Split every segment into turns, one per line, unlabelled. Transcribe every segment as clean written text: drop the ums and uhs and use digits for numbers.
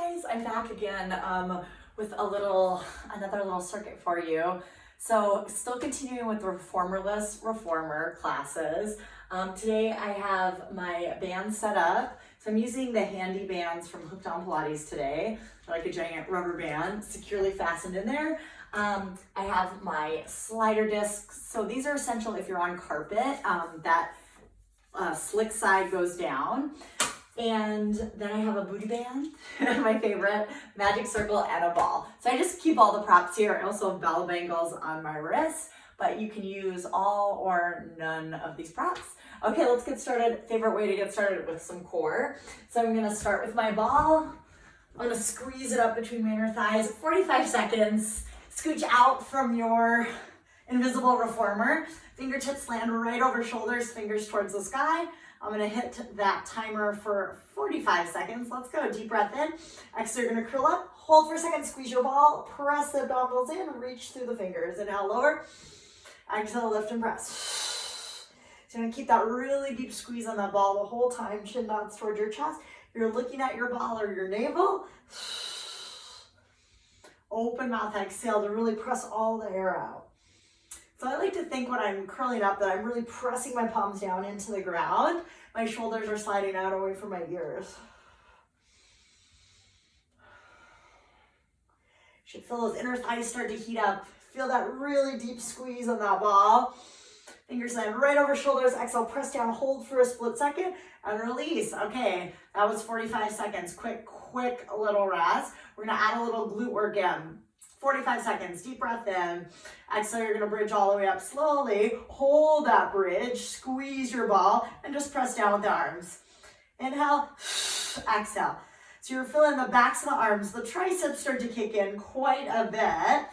guys, I'm back again with another little circuit for you. So still continuing with the reformerless reformer classes. Today I have my bands set up. So I'm using the handy bands from Hooked on Pilates today. They're like a giant rubber band securely fastened in there. I have my slider discs. So these are essential if you're on carpet. That slick side goes down. And then I have a booty band, my favorite, magic circle, and a ball. So I just keep all the props here. I also have bell bangles on my wrist, but you can use all or none of these props. Okay, let's get started. Favorite way to get started with some core. So I'm gonna start with my ball. I'm gonna squeeze it up between my inner thighs, 45 seconds. Scooch out from your invisible reformer. Fingertips land right over shoulders, fingers towards the sky. I'm gonna hit that timer for 45 seconds. Let's go, deep breath in. Exhale, you're gonna curl up, hold for a second, squeeze your ball, press the abdominals in, reach through the fingers. Inhale, lower. Exhale, lift and press. So you're gonna keep that really deep squeeze on that ball the whole time, chin down towards your chest. You're looking at your ball or your navel. Open mouth, exhale to really press all the air out. So I like to think when I'm curling up that I'm really pressing my palms down into the ground. My shoulders are sliding out away from my ears. Should feel those inner thighs start to heat up. Feel that really deep squeeze on that ball. Fingers land right over shoulders. Exhale, press down, hold for a split second, and release. Okay, that was 45 seconds. Quick little rest. We're gonna add a little glute work in. 45 seconds, deep breath in. Exhale, you're gonna bridge all the way up slowly. Hold that bridge, squeeze your ball, and just press down with the arms. Inhale, exhale. So you're feeling the backs of the arms, the triceps start to kick in quite a bit.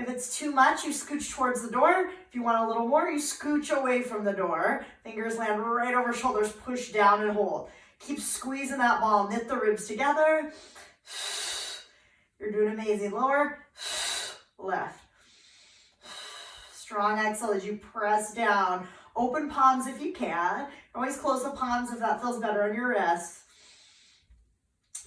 If it's too much, you scooch towards the door. If you want a little more, you scooch away from the door. Fingers land right over shoulders, push down and hold. Keep squeezing that ball, knit the ribs together. You're doing amazing. Lower, lift. Strong exhale as you press down. Open palms if you can. Always close the palms if that feels better on your wrists.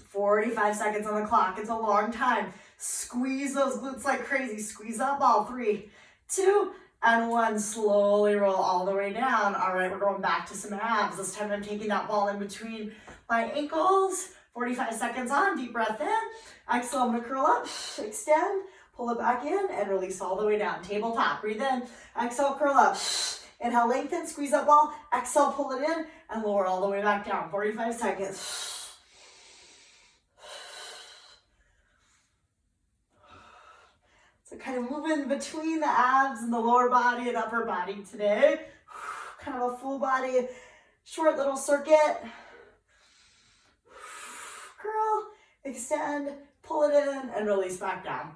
45 seconds on the clock. It's a long time. Squeeze those glutes like crazy. Squeeze that ball. 3, 2, and 1. Slowly roll all the way down. All right, we're going back to some abs. This time I'm taking that ball in between my ankles. 45 seconds on, deep breath in. Exhale, I'm gonna curl up, extend, pull it back in, and release all the way down. Tabletop, breathe in. Exhale, curl up. Inhale, lengthen, squeeze that ball. Exhale, pull it in, and lower all the way back down. 45 seconds. So kind of moving between the abs and the lower body and upper body today. Kind of a full body, short little circuit. Curl, extend, pull it in, and release back down.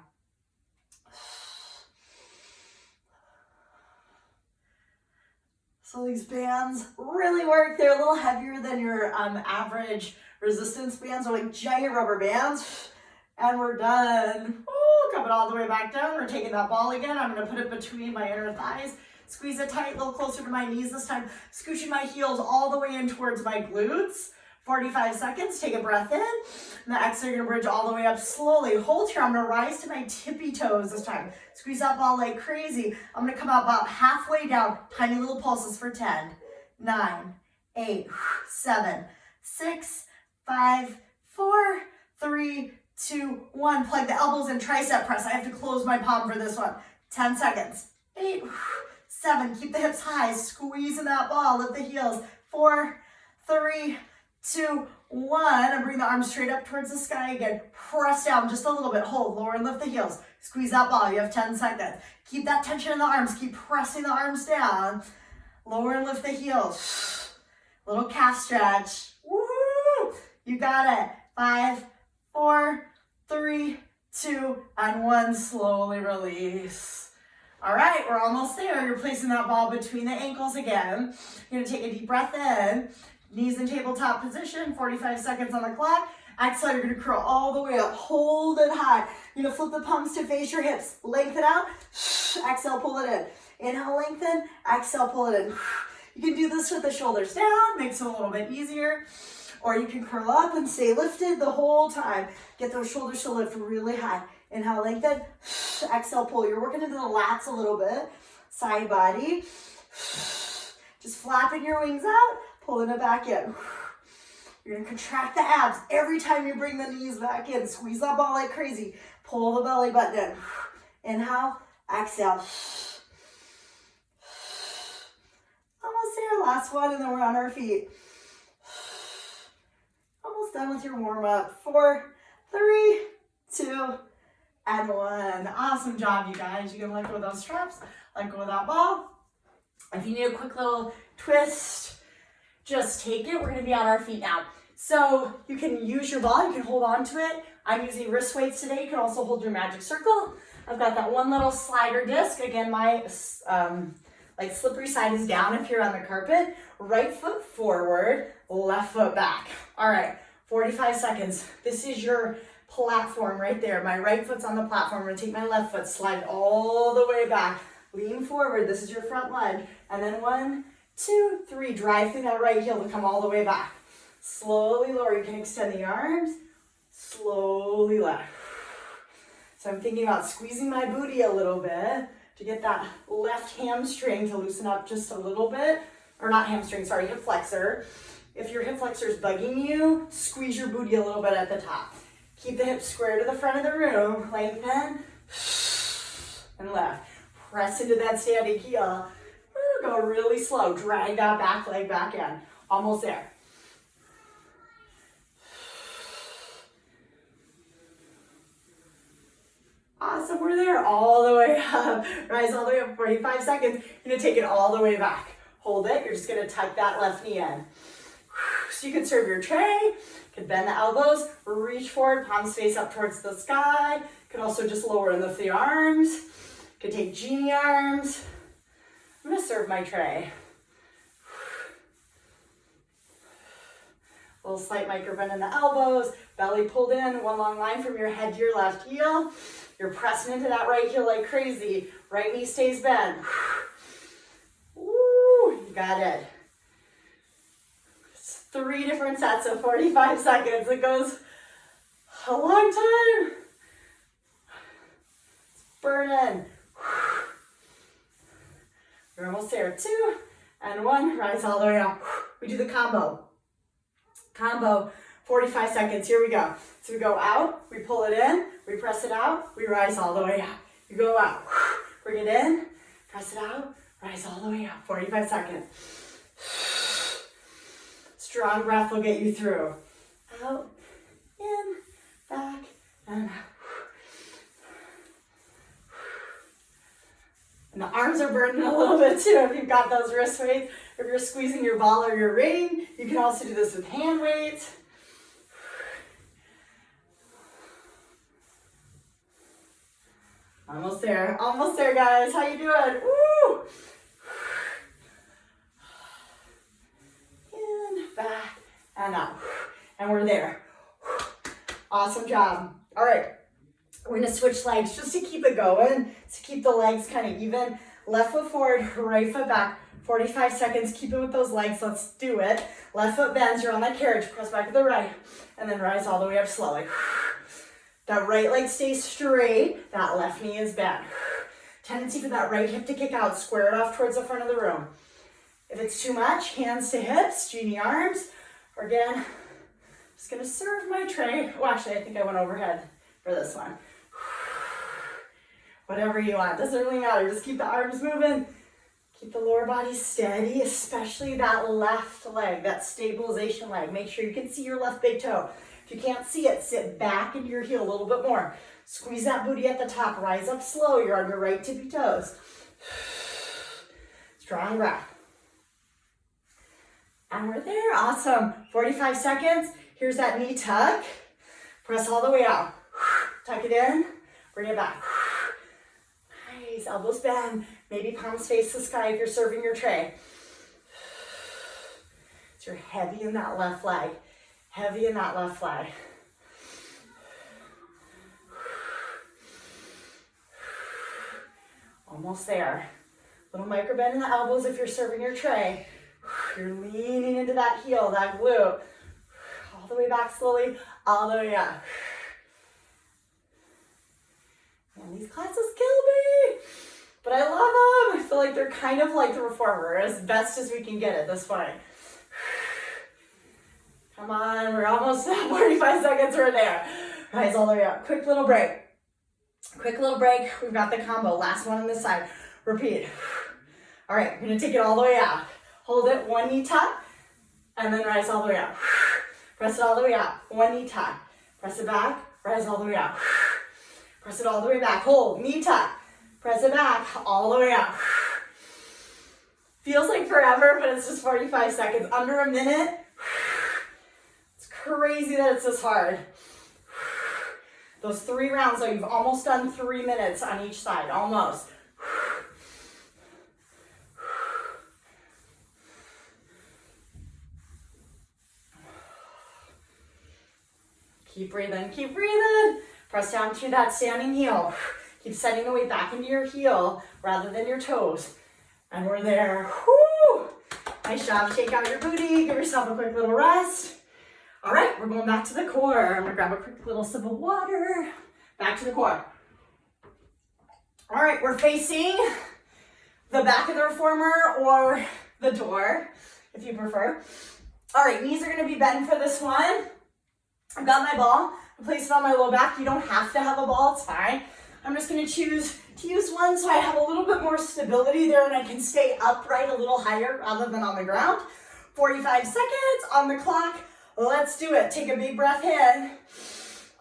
So these bands really work. They're a little heavier than your average resistance bands. They're like giant rubber bands. And we're done. Ooh, coming all the way back down. We're taking that ball again. I'm going to put it between my inner thighs. Squeeze it tight, a little closer to my knees this time. Scooching my heels all the way in towards my glutes. 45 seconds, take a breath in. And the exhale, you're gonna bridge all the way up slowly. Hold here, I'm gonna rise to my tippy toes this time. Squeeze that ball like crazy. I'm gonna come out about halfway down. Tiny little pulses for 10, 9, 8, 7, 6, 5, 4, 3, 2, 1. Plug the elbows in, tricep press. I have to close my palm for this one. 10 seconds. 8, 7, keep the hips high. Squeezing that ball, lift the heels. 4, 3, 2, 1, and bring the arms straight up towards the sky again. Press down just a little bit. Hold, lower and lift the heels. Squeeze that ball. You have 10 seconds. Keep that tension in the arms. Keep pressing the arms down. Lower and lift the heels. Little calf stretch. Woohoo! You got it. 5, 4, 3, 2, and 1. Slowly release. All right, we're almost there. You're placing that ball between the ankles again. You're gonna take a deep breath in. Knees in tabletop position, 45 seconds on the clock. Exhale, you're gonna curl all the way up, hold it high. You're gonna flip the palms to face your hips, lengthen out, exhale, pull it in. Inhale, lengthen, exhale, pull it in. You can do this with the shoulders down, makes it a little bit easier. Or you can curl up and stay lifted the whole time. Get those shoulders to lift really high. Inhale, lengthen. Exhale, pull. You're working into the lats a little bit. Side body. Just flapping your wings out, pulling it back in. You're gonna contract the abs every time you bring the knees back in. Squeeze that ball like crazy. Pull the belly button in. Inhale, exhale. Almost there, last one, and then we're on our feet. Almost done with your warm up. 4, 3, 2, and 1. Awesome job, you guys. You can let go of those straps, let go of that ball. If you need a quick little twist, just take it. We're gonna be on our feet now. So you can use your ball, you can hold on to it. I'm using wrist weights today. You can also hold your magic circle. I've got that one little slider disc. Again, my like slippery side is down if you're on the carpet. Right foot forward, left foot back. All right, 45 seconds. This is your platform right there. My right foot's on the platform. I'm gonna take my left foot, slide all the way back. Lean forward, this is your front lunge. And then 1, 2, 3, drive through that right heel to come all the way back. Slowly lower, you can extend the arms, slowly left. So I'm thinking about squeezing my booty a little bit to get that left hamstring to loosen up just a little bit. Or not hamstring, sorry, hip flexor. If your hip flexor is bugging you, squeeze your booty a little bit at the top. Keep the hips square to the front of the room, lengthen, and left. Press into that standing heel. Go really slow. Drag that back leg back in. Almost there. Awesome, we're there. All the way up. Rise all the way up. 45 seconds. You're gonna take it all the way back. Hold it. You're just gonna tuck that left knee in. So you can serve your tray. You can bend the elbows. Reach forward. Palms face up towards the sky. You can also just lower and lift the arms. You can take genie arms. I'm gonna serve my tray. A little slight micro bend in the elbows, belly pulled in, one long line from your head to your left heel. You're pressing into that right heel like crazy. Right knee stays bent. Woo, you got it. It's 3 different sets of 45 seconds. It goes a long time. It's burning. We're almost there. 2 and 1. Rise all the way up. We do the combo. Combo, 45 seconds. Here we go. So we go out, we pull it in, we press it out, we rise all the way up. You go out, bring it in, press it out, rise all the way up. 45 seconds. Strong breath will get you through. Out, in, back, and out. And the arms are burning a little bit too if you've got those wrist weights. If you're squeezing your ball or your ring, you can also do this with hand weights. Almost there guys. How you doing? Woo! In, back, and out. And we're there. Awesome job. All right. We're gonna switch legs just to keep it going, to keep the legs kind of even. Left foot forward, right foot back. 45 seconds, keep it with those legs, let's do it. Left foot bends, you're on that carriage, press back to the right, and then rise all the way up slowly. That right leg stays straight, that left knee is bent. Tendency for that right hip to kick out, square it off towards the front of the room. If it's too much, hands to hips, genie arms, or again, just gonna serve my tray. Oh, actually, I think I went overhead for this one. Whatever you want, doesn't really matter. Just keep the arms moving. Keep the lower body steady, especially that left leg, that stabilization leg. Make sure you can see your left big toe. If you can't see it, sit back into your heel a little bit more. Squeeze that booty at the top. Rise up slow. You're on your right tippy toes. Strong breath. And we're there. Awesome. 45 seconds. Here's that knee tuck. Press all the way out. Tuck it in. Bring it back. Nice. Elbows bend. Maybe palms face the sky if you're serving your tray. So you're heavy in that left leg. Heavy in that left leg. Almost there. Little micro bend in the elbows if you're serving your tray. You're leaning into that heel, that glute. all the way back slowly, all the way up. Man, these classes kill me, but I love them. I feel like they're kind of like the reformer, as best as we can get at this point. Come on, we're almost at 45 seconds, we're there. Rise all the way up. Quick little break. Quick little break. We've got the combo. Last one on this side. Repeat. All right, we're gonna take it all the way out. Hold it, one knee tuck, and then rise all the way up. Press it all the way out. One knee tuck. Press it back, rise all the way out. Press it all the way back. Hold, knee tuck. Press it back, all the way up. Feels like forever, but it's just 45 seconds. Under a minute. It's crazy that it's this hard. Those 3 rounds, so you've almost done 3 minutes on each side, almost. Keep breathing, keep breathing. Press down to that standing heel. Keep sending the weight back into your heel rather than your toes. And we're there. Woo! Nice job. Shake out your booty. Give yourself a quick little rest. All right, we're going back to the core. I'm gonna grab a quick little sip of water. Back to the core. All right, we're facing the back of the reformer or the door, if you prefer. All right, knees are gonna be bent for this one. I've got my ball. I place it on my low back. You don't have to have a ball, it's fine. I'm just gonna choose to use one so I have a little bit more stability there and I can stay upright a little higher rather than on the ground. 45 seconds on the clock. Let's do it. Take a big breath in.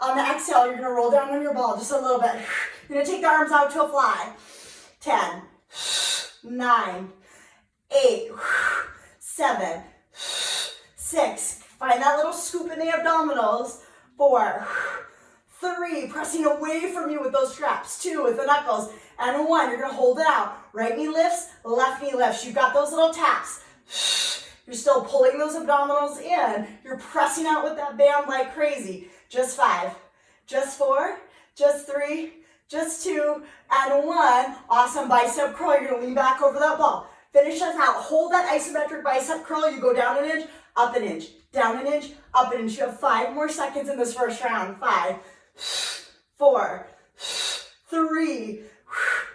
On the exhale, you're gonna roll down on your ball just a little bit. You're gonna take the arms out to a fly. 10, 9, 8, 7, 6. Find that little scoop in the abdominals. 4, 3, pressing away from you with those straps. 2, with the knuckles. And 1, you're gonna hold it out. Right knee lifts, left knee lifts. You've got those little taps. You're still pulling those abdominals in. You're pressing out with that band like crazy. Just 5, just 4, just 3, just 2, and 1. Awesome bicep curl. You're gonna lean back over that ball. Finish us out. Hold that isometric bicep curl. You go down an inch, up an inch, down an inch, up an inch. You have 5 more seconds in this first round. 5, 4, 3.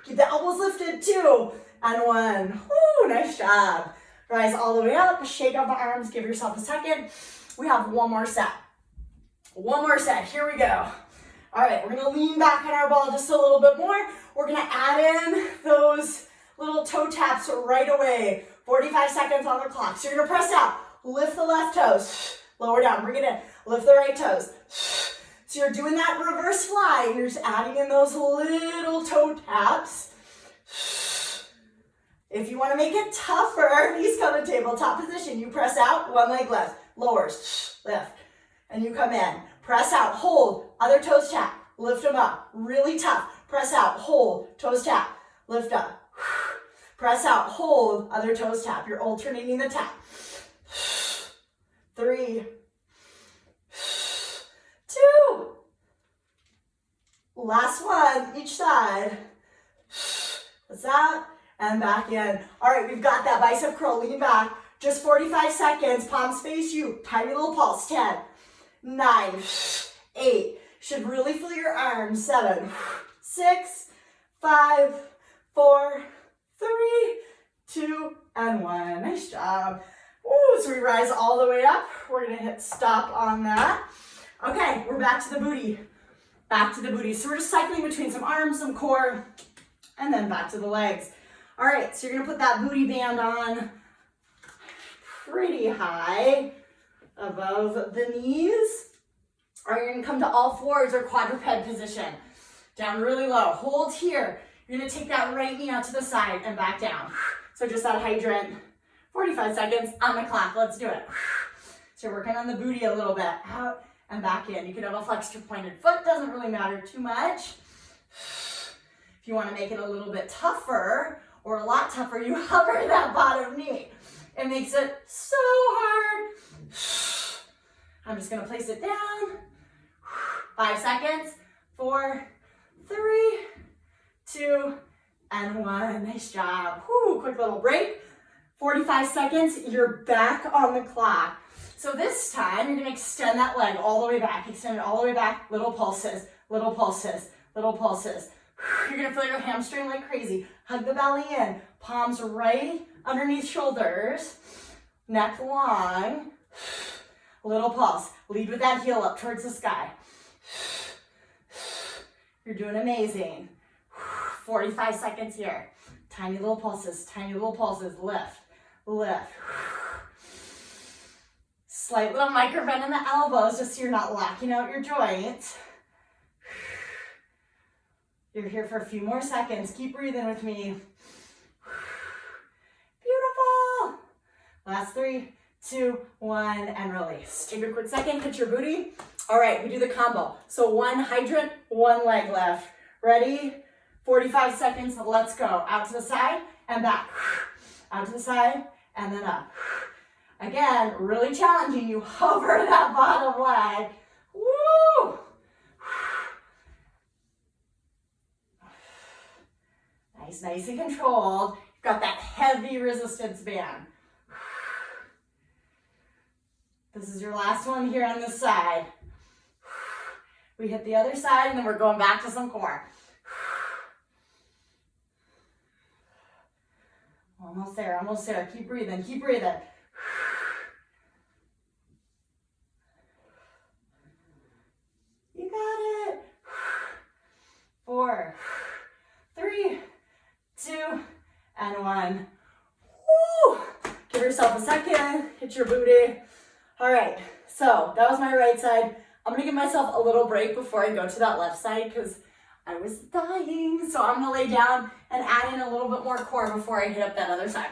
Keep the elbows lifted. 2, and 1. Woo, nice job. Rise all the way up. Shake out the arms. Give yourself a second. We have one more set. One more set. Here we go. All right, we're gonna lean back on our ball just a little bit more. We're gonna add in those little toe taps right away. 45 seconds on the clock. So you're gonna press out. Lift the left toes. Lower down. Bring it in. Lift the right toes. So you're doing that reverse fly. And you're just adding in those little toe taps. If you want to make it tougher, knees come in tabletop position. You press out, one leg left, lowers, lift, and you come in. Press out, hold, other toes tap, lift them up. Really tough. Press out, hold, toes tap, lift up. Press out, hold, other toes tap. You're alternating the tap. 3, 2. Last one, each side. That's that. And back in. All right, we've got that bicep curl. Lean back. Just 45 seconds. Palms face you. Tiny little pulse. 10, 9, 8. Should really feel your arms. 7, 6, 5, 4, 3, 2, and 1. Nice job. Ooh, so we rise all the way up. We're going to hit stop on that. Okay, we're back to the booty. Back to the booty. So we're just cycling between some arms, some core, and then back to the legs. All right, so you're gonna put that booty band on pretty high above the knees. Or you're gonna come to all fours or quadruped position. Down really low, hold here. You're gonna take that right knee out to the side and back down. So just that hydrant, 45 seconds on the clock, let's do it. So working on the booty a little bit, out and back in. You can have a flexed or pointed foot, doesn't really matter too much. If you wanna make it a little bit tougher, or a lot tougher, you hover that bottom knee. It makes it so hard. I'm just gonna place it down. 5 seconds. 4, 3, 2, and 1. Nice job. Whew, quick little break. 45 seconds, you're back on the clock. So this time, you're gonna extend that leg all the way back, extend it all the way back, little pulses, little pulses, little pulses. You're gonna feel your hamstring like crazy. Hug the belly in, palms right underneath shoulders, neck long, little pulse. Lead with that heel up towards the sky. You're doing amazing. 45 seconds here. Tiny little pulses, lift, lift. Slight little micro bend in the elbows just so you're not locking out your joints. You're here for a few more seconds. Keep breathing with me. Beautiful. Last 3, 2, 1, and release. Take a quick second, hit your booty. All right, we do the combo. So 1 hydrant, 1 leg lift. Ready? 45 seconds, let's go. Out to the side and back. Out to the side and then up. Again, really challenging. You hover that bottom leg. Woo! Nice and controlled. You've got that heavy resistance band. This is your last one here on this side. We hit the other side and then we're going back to some core. Almost there, almost there. Keep breathing, keep breathing. You got it. 4, 3, 2, and 1. Woo! Give yourself a second, hit your booty. All right, so that was my right side. I'm gonna give myself a little break before I go to that left side because I was dying. So I'm gonna lay down and add in a little bit more core before I hit up that other side.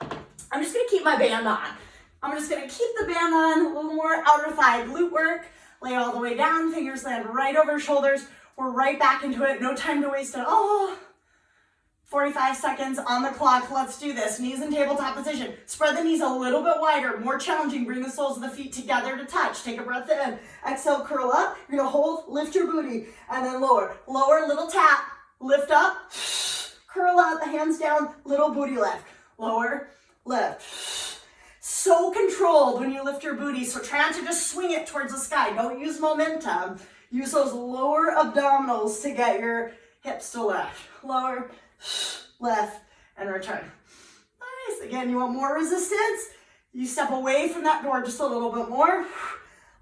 I'm just gonna keep my band on. I'm just gonna keep the band on, a little more outer thigh glute work. Lay all the way down, fingers land right over shoulders. We're right back into it, no time to waste at all. 45 seconds on the clock, let's do this. Knees in tabletop position. Spread the knees a little bit wider, more challenging. Bring the soles of the feet together to touch. Take a breath in. Exhale, curl up. You're gonna hold, lift your booty, and then lower. Lower, little tap, lift up, curl up, hands down, little booty lift. Lower, lift. So controlled when you lift your booty, so try not to just swing it towards the sky. Don't use momentum. Use those lower abdominals to get your hips to lift. Lower, left, and return. Nice. Again, you want more resistance? You step away from that door just a little bit more.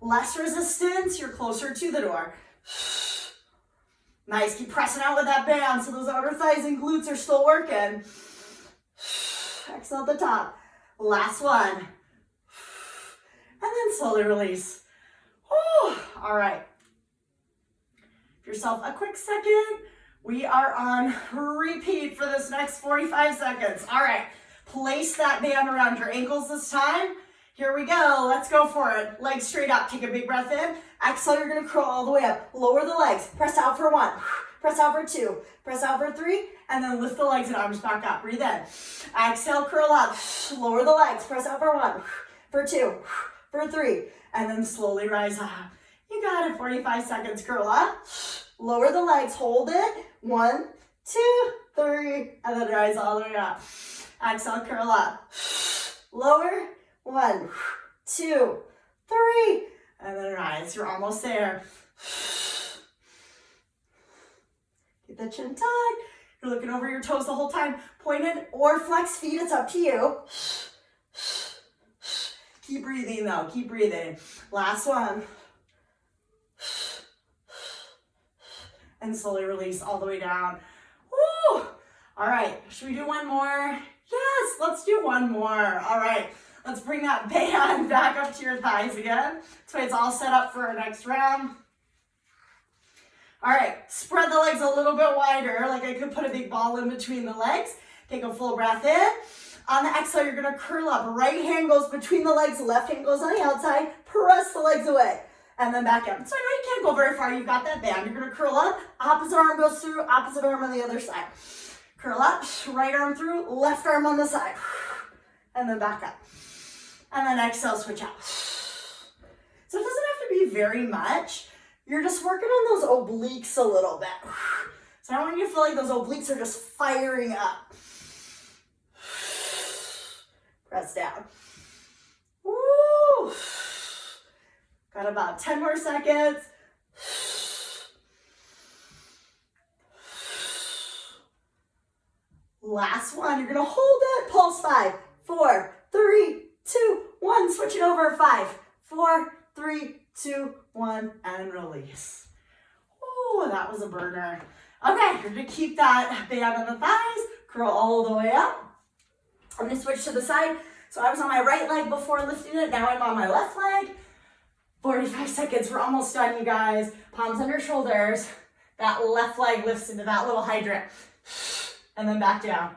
Less resistance, you're closer to the door. Nice. Keep pressing out with that band so those outer thighs and glutes are still working. Exhale at the top. Last one. And then slowly release. Whew. All right. Give yourself a quick second. We are on repeat for this next 45 seconds. All right, place that band around your ankles this time. Here we go, let's go for it. Legs straight up, take a big breath in. Exhale, you're gonna crawl all the way up. Lower the legs, press out for 1, press out for 2, press out for 3, and then lift the legs and arms back up. Breathe in. Exhale, curl up, lower the legs, press out for 1, for 2, for 3, and then slowly rise up. You got it, 45 seconds, curl up. Lower the legs, hold it. 1, 2, 3, and then rise all the way up. Exhale, curl up. Lower, 1, 2, 3, and then rise. You're almost there. Keep the chin tucked. You're looking over your toes the whole time. Pointed or flex feet, it's up to you. Keep breathing though, keep breathing. Last one. And slowly release all the way down. Woo! All right, should we do one more? Yes, let's do one more. All right, let's bring that band back up to your thighs again. This way it's all set up for our next round. All right, spread the legs a little bit wider, like I could put a big ball in between the legs. Take a full breath in. On the exhale, you're gonna curl up. Right hand goes between the legs, left hand goes on the outside. Press the legs away. And then back up. So I know you can't go very far. You've got that band. You're going to curl up. Opposite arm goes through. Opposite arm on the other side. Curl up. Right arm through. Left arm on the side. And then back up. And then exhale, switch out. So it doesn't have to be very much. You're just working on those obliques a little bit. So I don't want you to feel like those obliques are just firing up. Press down. Woo! Got about 10 more seconds. Last one, you're gonna hold it. Pulse 5, 4, 3, 2, 1. Switch it over. 5, 4, 3, 2, 1, and release. Oh, that was a burner. Okay, you're gonna keep that band on the thighs, curl all the way up. I'm gonna switch to the side. So I was on my right leg before lifting it, now I'm on my left leg. 45 seconds, we're almost done, you guys. Palms under shoulders. That left leg lifts into that little hydrant. And then back down.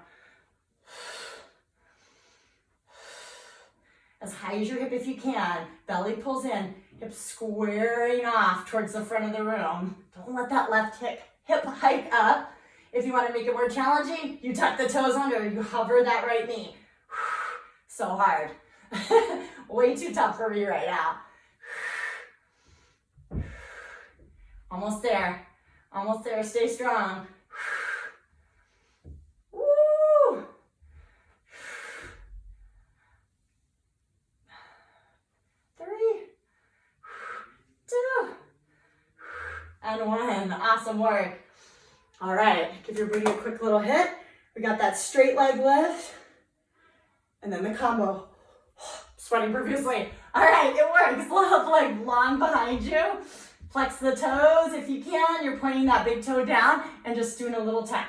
As high as your hip if you can. Belly pulls in, hips squaring off towards the front of the room. Don't let that left hip hike up. If you want to make it more challenging, you tuck the toes under, you hover that right knee. So hard. Way too tough for me right now. Almost there. Almost there. Stay strong. Woo! 3, 2, and 1. Awesome work. All right, give your booty a quick little hit. We got that straight leg lift. And then the combo. Sweating profusely. All right, it works. Left leg long behind you. Flex the toes if you can. You're pointing that big toe down and just doing a little tap.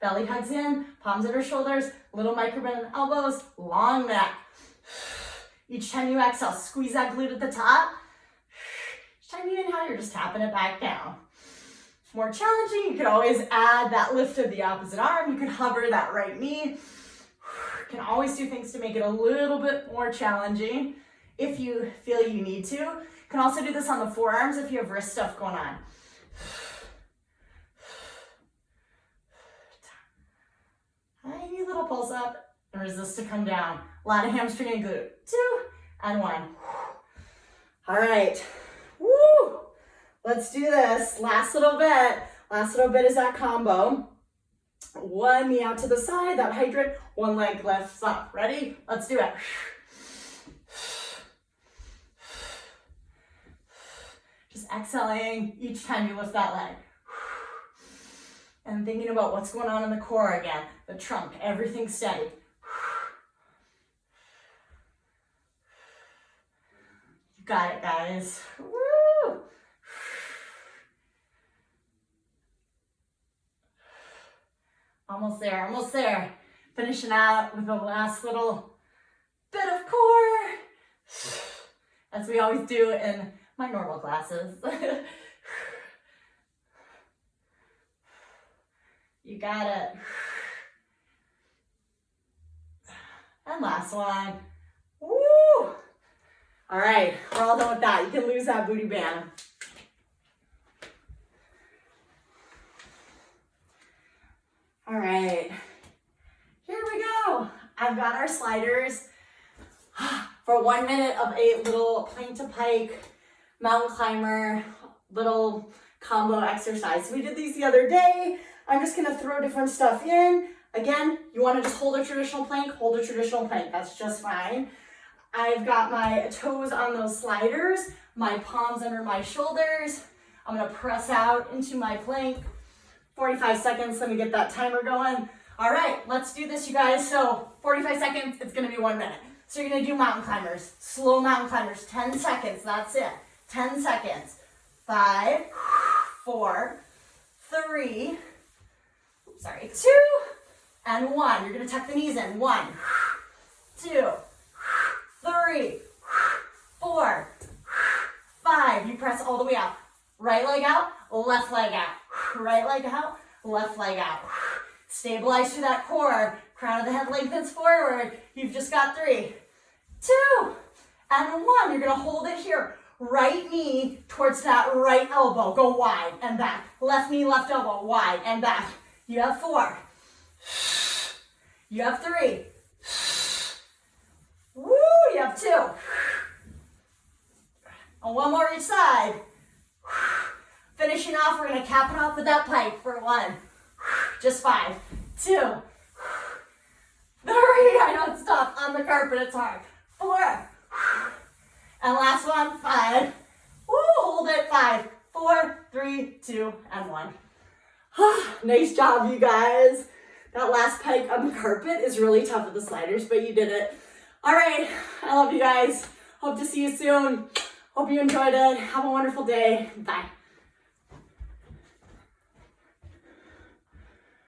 Belly hugs in, palms under shoulders, little micro bend elbows, long neck. Each time you exhale, squeeze that glute at the top. Each time you inhale, you're just tapping it back down. More challenging, you could always add that lift of the opposite arm. You could hover that right knee. You can always do things to make it a little bit more challenging if you feel you need to. You can also do this on the forearms if you have wrist stuff going on. Tiny little pulse up and resist to come down. A lot of hamstring and glute. 2 and 1. All right. Woo! Let's do this. Last little bit. Last little bit is that combo. One knee out to the side, that hydrant. One leg lifts up. Ready? Let's do it. Just exhaling each time you lift that leg. And thinking about what's going on in the core again. The trunk, everything steady. You got it, guys. Woo! Almost there, almost there. Finishing out with the last little bit of core, as we always do in my normal classes. You got it. And last one. Woo! All right, we're all done with that. You can lose that booty band. All right, here we go. I've got our sliders for 1 minute of a little plank to pike, mountain climber, little combo exercise. We did these the other day. I'm just gonna throw different stuff in. Again, you wanna just hold a traditional plank, hold a traditional plank. That's just fine. I've got my toes on those sliders, my palms under my shoulders. I'm gonna press out into my plank. 45 seconds, let me get that timer going. All right, let's do this, you guys. So 45 seconds, it's gonna be 1 minute. So you're gonna do mountain climbers, slow mountain climbers, 10 seconds, that's it. 10 seconds. 5, 4, 3, 2, and 1. You're gonna tuck the knees in. 1, 2, 3, 4, 5. You press all the way out. Right leg out, left leg out. Right leg out, left leg out. Stabilize through that core. Crown of the head lengthens forward. You've just got 3, 2, and 1. You're gonna hold it here. Right knee towards that right elbow. Go wide and back. Left knee, left elbow, wide and back. You have 4. You have 3. Woo, you have 2. And 1 more each side. Finishing off, we're gonna cap it off with that pike for 1. Just 5, 2, 3. I know it's tough on the carpet, it's hard. 4. And last one, 5. Woo, hold it, 5, 4, 3, 2, and 1. Nice job, you guys. That last pike on the carpet is really tough with the sliders, but you did it. All right, I love you guys. Hope to see you soon. Hope you enjoyed it. Have a wonderful day. Bye.